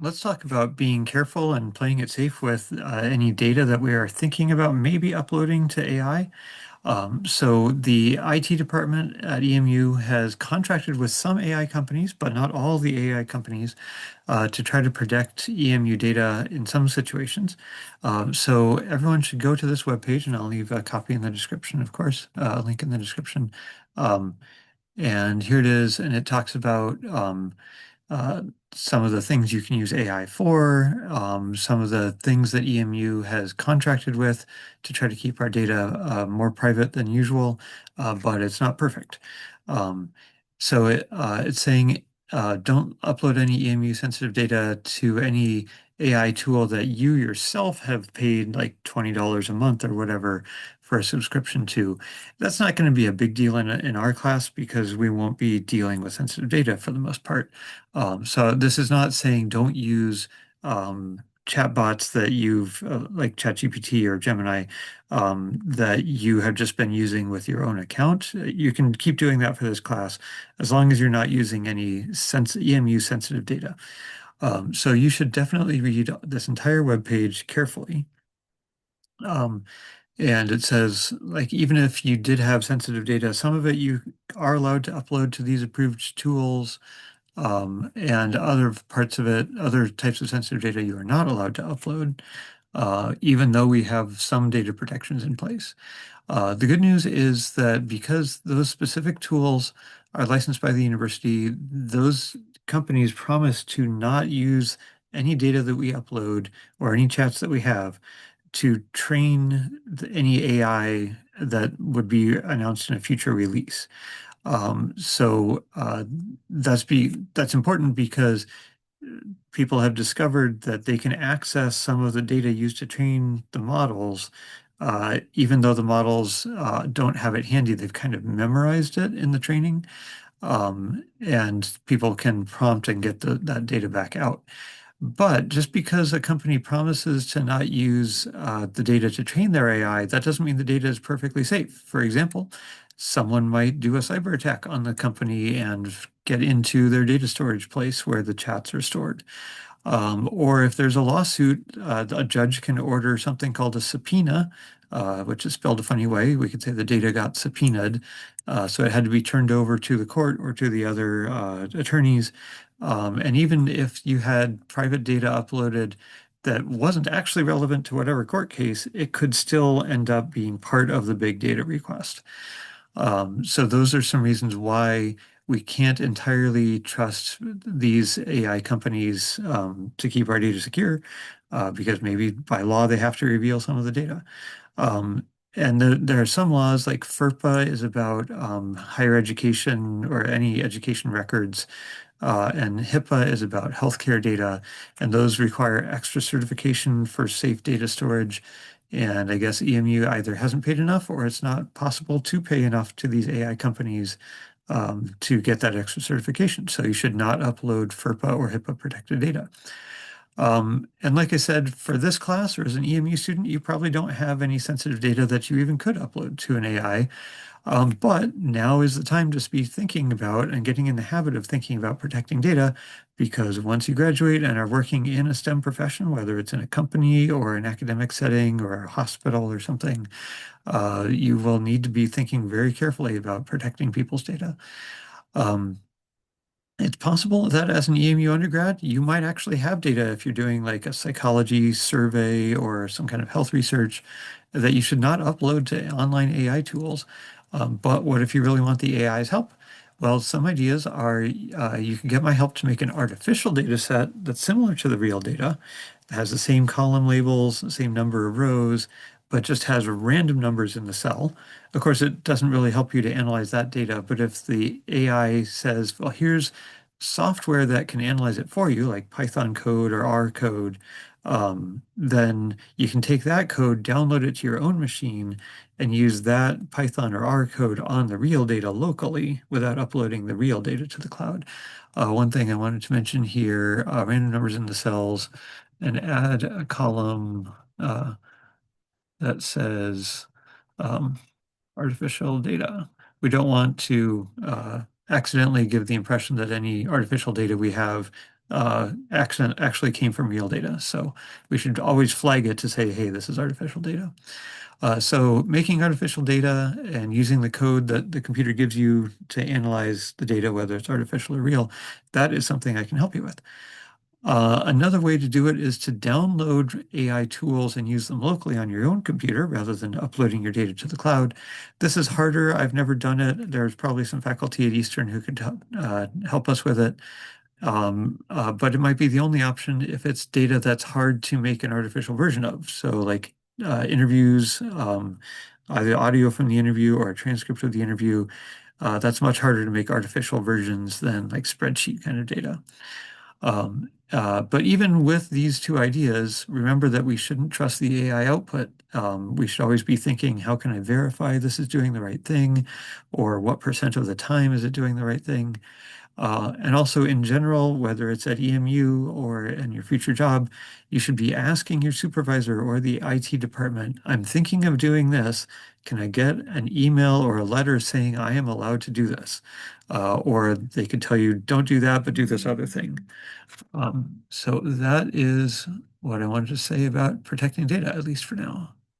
Let's talk about being careful and playing it safe with any data that we are thinking about maybe uploading to AI. So the IT department at EMU has contracted with some AI companies, but not all the AI companies, to try to protect EMU data in some situations. So everyone should go to this webpage, and I'll leave a copy in the description, of course, a link in the description. Um, and here it is, and it talks about uh, some of the things you can use AI for, some of the things that EMU has contracted with to try to keep our data more private than usual, but it's not perfect. Um, it's saying don't upload any EMU sensitive data to any AI tool that you yourself have paid like $20 a month or whatever for a subscription to. That's not going to be a big deal in our class because we won't be dealing with sensitive data for the most part. So this is not saying don't use chatbots that you've like ChatGPT or Gemini that you have just been using with your own account. You can keep doing that for this class as long as you're not using any EMU sensitive data. So you should definitely read this entire web page carefully. Um, and it says, like, even if you did have sensitive data, some of it you are allowed to upload to these approved tools. And other parts of it, other types of sensitive data you are not allowed to upload, even though we have some data protections in place. The good news is that because those specific tools are licensed by the university, those companies promise to not use any data that we upload or any chats that we have to train any AI that would be announced in a future release. That's important because people have discovered that they can access some of the data used to train the models, even though the models don't have it handy. They've kind of memorized it in the training, and people can prompt and get that data back out. But just because a company promises to not use the data to train their AI, that doesn't mean the data is perfectly safe. For example, someone might do a cyber attack on the company and get into their data storage place where the chats are stored. Or if there's a lawsuit, a judge can order something called a subpoena, which is spelled a funny way. We could say the data got subpoenaed, so it had to be turned over to the court or to the other attorneys. And even if you had private data uploaded that wasn't actually relevant to whatever court case, it could still end up being part of the big data request. So those are some reasons why we can't entirely trust these AI companies to keep our data secure, because maybe by law they have to reveal some of the data. Um, and there are some laws like FERPA is about higher education or any education records, and HIPAA is about healthcare data, and those require extra certification for safe data storage. And I guess EMU either hasn't paid enough or it's not possible to pay enough to these AI companies to get that extra certification. So you should not upload FERPA or HIPAA protected data. And like I said, for this class or as an EMU student, you probably don't have any sensitive data that you even could upload to an AI. But now is the time to be thinking about and getting in the habit of thinking about protecting data, because once you graduate and are working in a STEM profession, whether it's in a company or an academic setting or a hospital or something, you will need to be thinking very carefully about protecting people's data. Um, it's possible that as an EMU undergrad, you might actually have data if you're doing like a psychology survey or some kind of health research that you should not upload to online AI tools. But what if you really want the AI's help? Well, some ideas are you can get my help to make an artificial data set that's similar to the real data. It has the same column labels, the same number of rows, but just has random numbers in the cell. Of course, it doesn't really help you to analyze that data, but if the AI says, well, here's software that can analyze it for you, like Python code or R code, then you can take that code, download it to your own machine, and use that Python or R code on the real data locally without uploading the real data to the cloud. One thing I wanted to mention here, random numbers in the cells, and add a column that says um, artificial data. We don't want to accidentally give the impression that any artificial data we have accident actually came from real data. So we should always flag it to say, hey, this is artificial data. So making artificial data and using the code that the computer gives you to analyze the data, whether it's artificial or real, that is something I can help you with. Another way to do it is to download AI tools and use them locally on your own computer rather than uploading your data to the cloud. This is harder. I've never done it. There's probably some faculty at Eastern who could help us with it. But it might be the only option if it's data that's hard to make an artificial version of. So like interviews, either audio from the interview or a transcript of the interview, that's much harder to make artificial versions than like spreadsheet kind of data. But even with these two ideas, remember that we shouldn't trust the AI output. We should always be thinking, how can I verify this is doing the right thing? Or what percent of the time is it doing the right thing? And also in general, whether it's at EMU or in your future job, you should be asking your supervisor or the IT department, I'm thinking of doing this. Can I get an email or a letter saying I am allowed to do this? Or they could tell you, don't do that, but do this other thing. So that is what I wanted to say about protecting data, at least for now.